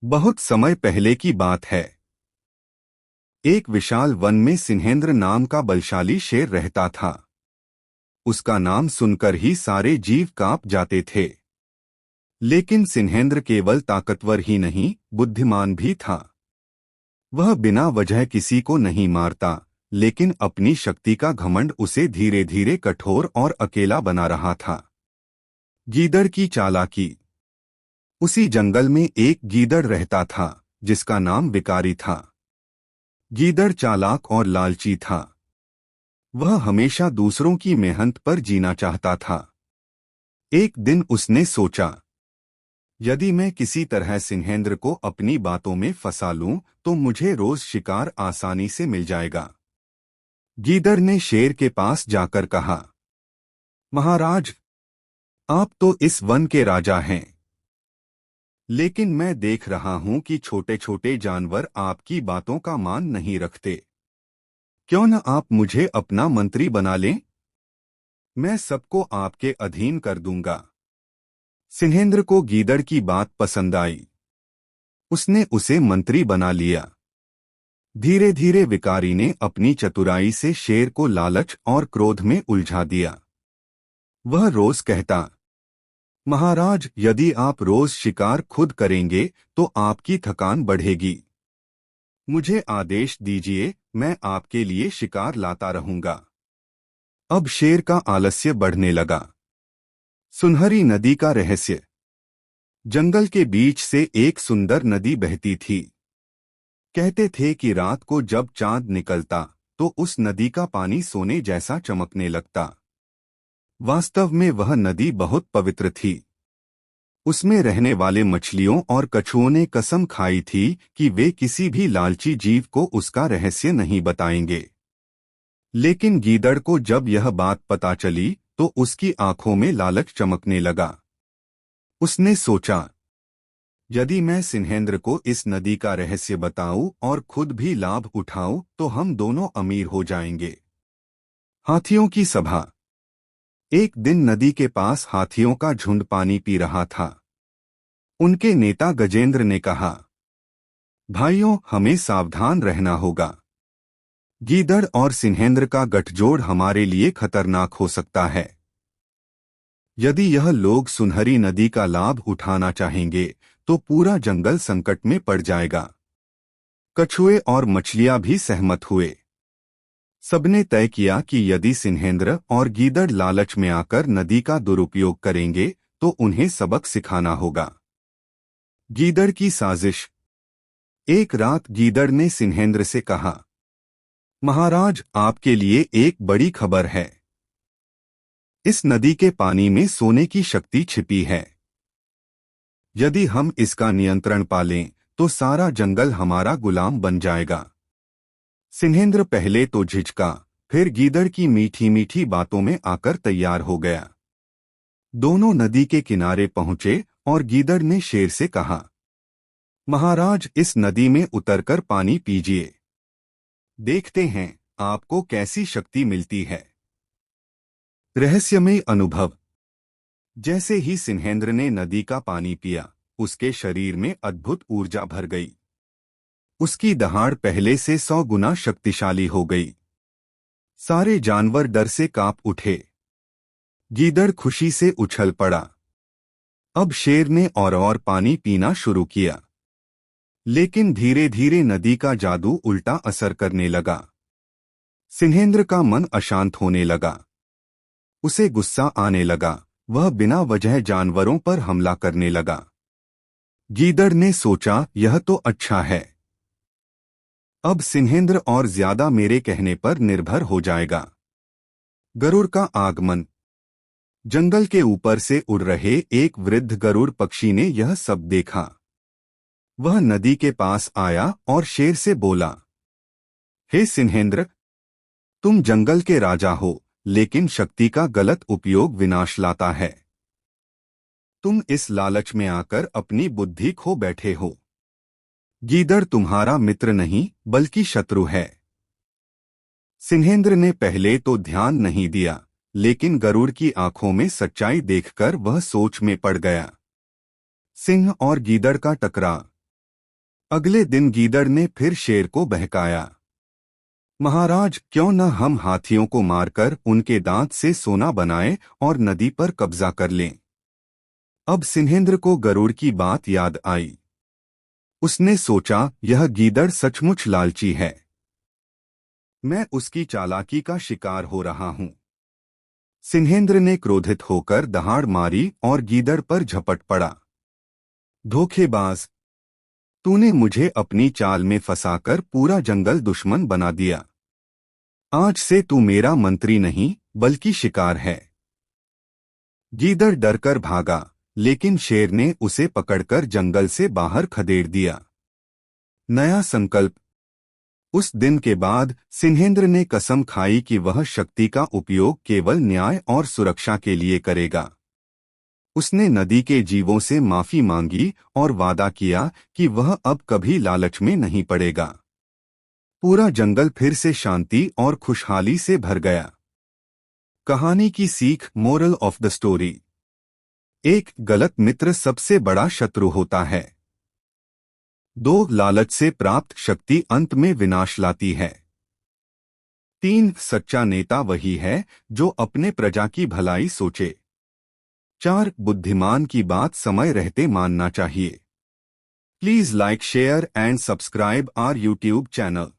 बहुत समय पहले की बात है। एक विशाल वन में सिन्हेंद्र नाम का बलशाली शेर रहता था। उसका नाम सुनकर ही सारे जीव कांप जाते थे। लेकिन सिन्हेंद्र केवल ताकतवर ही नहीं, बुद्धिमान भी था। वह बिना वजह किसी को नहीं मारता, लेकिन अपनी शक्ति का घमंड उसे धीरे धीरे कठोर और अकेला बना रहा था। गीदड़ की चालाकी। उसी जंगल में एक गीदड़ रहता था, जिसका नाम विकारी था। गीदड़ चालाक और लालची था। वह हमेशा दूसरों की मेहनत पर जीना चाहता था। एक दिन उसने सोचा, यदि मैं किसी तरह सिन्हेंद्र को अपनी बातों में फंसा लूं, तो मुझे रोज शिकार आसानी से मिल जाएगा। गीदड़ ने शेर के पास जाकर कहा, महाराज, आप तो इस वन के राजा हैं। लेकिन मैं देख रहा हूं कि छोटे छोटे जानवर आपकी बातों का मान नहीं रखते। क्यों न आप मुझे अपना मंत्री बना लें? मैं सबको आपके अधीन कर दूंगा। सिन्हेंद्र को गीदड़ की बात पसंद आई। उसने उसे मंत्री बना लिया। धीरे धीरे विकारी ने अपनी चतुराई से शेर को लालच और क्रोध में उलझा दिया। वह रोज कहता, महाराज, यदि आप रोज शिकार खुद करेंगे तो आपकी थकान बढ़ेगी। मुझे आदेश दीजिए, मैं आपके लिए शिकार लाता रहूंगा। अब शेर का आलस्य बढ़ने लगा। सुनहरी नदी का रहस्य। जंगल के बीच से एक सुंदर नदी बहती थी। कहते थे कि रात को जब चांद निकलता तो उस नदी का पानी सोने जैसा चमकने लगता। वास्तव में वह नदी बहुत पवित्र थी। उसमें रहने वाले मछलियों और कछुओं ने कसम खाई थी कि वे किसी भी लालची जीव को उसका रहस्य नहीं बताएंगे। लेकिन गीदड़ को जब यह बात पता चली तो उसकी आंखों में लालच चमकने लगा। उसने सोचा, यदि मैं सिन्हेंद्र को इस नदी का रहस्य बताऊं और खुद भी लाभ उठाऊं तो हम दोनों अमीर हो जाएंगे। हाथियों की सभा। एक दिन नदी के पास हाथियों का झुंड पानी पी रहा था। उनके नेता गजेंद्र ने कहा, भाइयों, हमें सावधान रहना होगा। गीदड़ और सिन्हेंद्र का गठजोड़ हमारे लिए खतरनाक हो सकता है। यदि यह लोग सुनहरी नदी का लाभ उठाना चाहेंगे तो पूरा जंगल संकट में पड़ जाएगा। कछुए और मछलियां भी सहमत हुए। सबने तय किया कि यदि सिन्हेंद्र और गीदड़ लालच में आकर नदी का दुरुपयोग करेंगे तो उन्हें सबक सिखाना होगा। गीदड़ की साजिश। एक रात गीदड़ ने सिन्हेंद्र से कहा, महाराज, आपके लिए एक बड़ी खबर है। इस नदी के पानी में सोने की शक्ति छिपी है। यदि हम इसका नियंत्रण पालें तो सारा जंगल हमारा गुलाम बन जाएगा। सिन्हेंद्र पहले तो झिझका, फिर गीदड़ की मीठी मीठी बातों में आकर तैयार हो गया। दोनों नदी के किनारे पहुंचे और गीदड़ ने शेर से कहा, महाराज, इस नदी में उतरकर पानी पीजिए। देखते हैं आपको कैसी शक्ति मिलती है। रहस्यमय अनुभव। जैसे ही सिन्हेंद्र ने नदी का पानी पिया, उसके शरीर में अद्भुत ऊर्जा भर गई। उसकी दहाड़ पहले से 100 गुना शक्तिशाली हो गई। सारे जानवर डर से कांप उठे। गीदड़ खुशी से उछल पड़ा। अब शेर ने और पानी पीना शुरू किया। लेकिन धीरे धीरे नदी का जादू उल्टा असर करने लगा। सिन्हेंद्र का मन अशांत होने लगा। उसे गुस्सा आने लगा। वह बिना वजह जानवरों पर हमला करने लगा। गीदड़ ने सोचा, यह तो अच्छा है। अब सिन्हेंद्र और ज्यादा मेरे कहने पर निर्भर हो जाएगा। गरुड़ का आगमन। जंगल के ऊपर से उड़ रहे एक वृद्ध गरुड़ पक्षी ने यह सब देखा। वह नदी के पास आया और शेर से बोला, हे सिन्हेंद्र, तुम जंगल के राजा हो, लेकिन शक्ति का गलत उपयोग विनाश लाता है। तुम इस लालच में आकर अपनी बुद्धि खो बैठे हो। गीदड़ तुम्हारा मित्र नहीं बल्कि शत्रु है। सिन्हेंद्र ने पहले तो ध्यान नहीं दिया, लेकिन गरुड़ की आंखों में सच्चाई देखकर वह सोच में पड़ गया। सिंह और गीदड़ का टकराव। अगले दिन गीदड़ ने फिर शेर को बहकाया। महाराज, क्यों न हम हाथियों को मारकर उनके दांत से सोना बनाएं और नदी पर कब्जा कर लें। अब सिन्हेंद्र को गरुड़ की बात याद आई। उसने सोचा, यह गीदड़ सचमुच लालची है। मैं उसकी चालाकी का शिकार हो रहा हूं। सिन्हेंद्र ने क्रोधित होकर दहाड़ मारी और गीदड़ पर झपट पड़ा। धोखेबाज, तूने मुझे अपनी चाल में फंसाकर पूरा जंगल दुश्मन बना दिया। आज से तू मेरा मंत्री नहीं बल्कि शिकार है। गीदड़ डरकर भागा, लेकिन शेर ने उसे पकड़कर जंगल से बाहर खदेड़ दिया। नया संकल्प। उस दिन के बाद सिन्हेंद्र ने कसम खाई कि वह शक्ति का उपयोग केवल न्याय और सुरक्षा के लिए करेगा। उसने नदी के जीवों से माफी मांगी और वादा किया कि वह अब कभी लालच में नहीं पड़ेगा। पूरा जंगल फिर से शांति और खुशहाली से भर गया। कहानी की सीख, मोरल ऑफ द स्टोरी। एक गलत मित्र सबसे बड़ा शत्रु होता है। 2 लालच से प्राप्त शक्ति अंत में विनाश लाती है। 3 सच्चा नेता वही है जो अपने प्रजा की भलाई सोचे। 4 बुद्धिमान की बात समय रहते मानना चाहिए। Please like, share and subscribe our YouTube channel.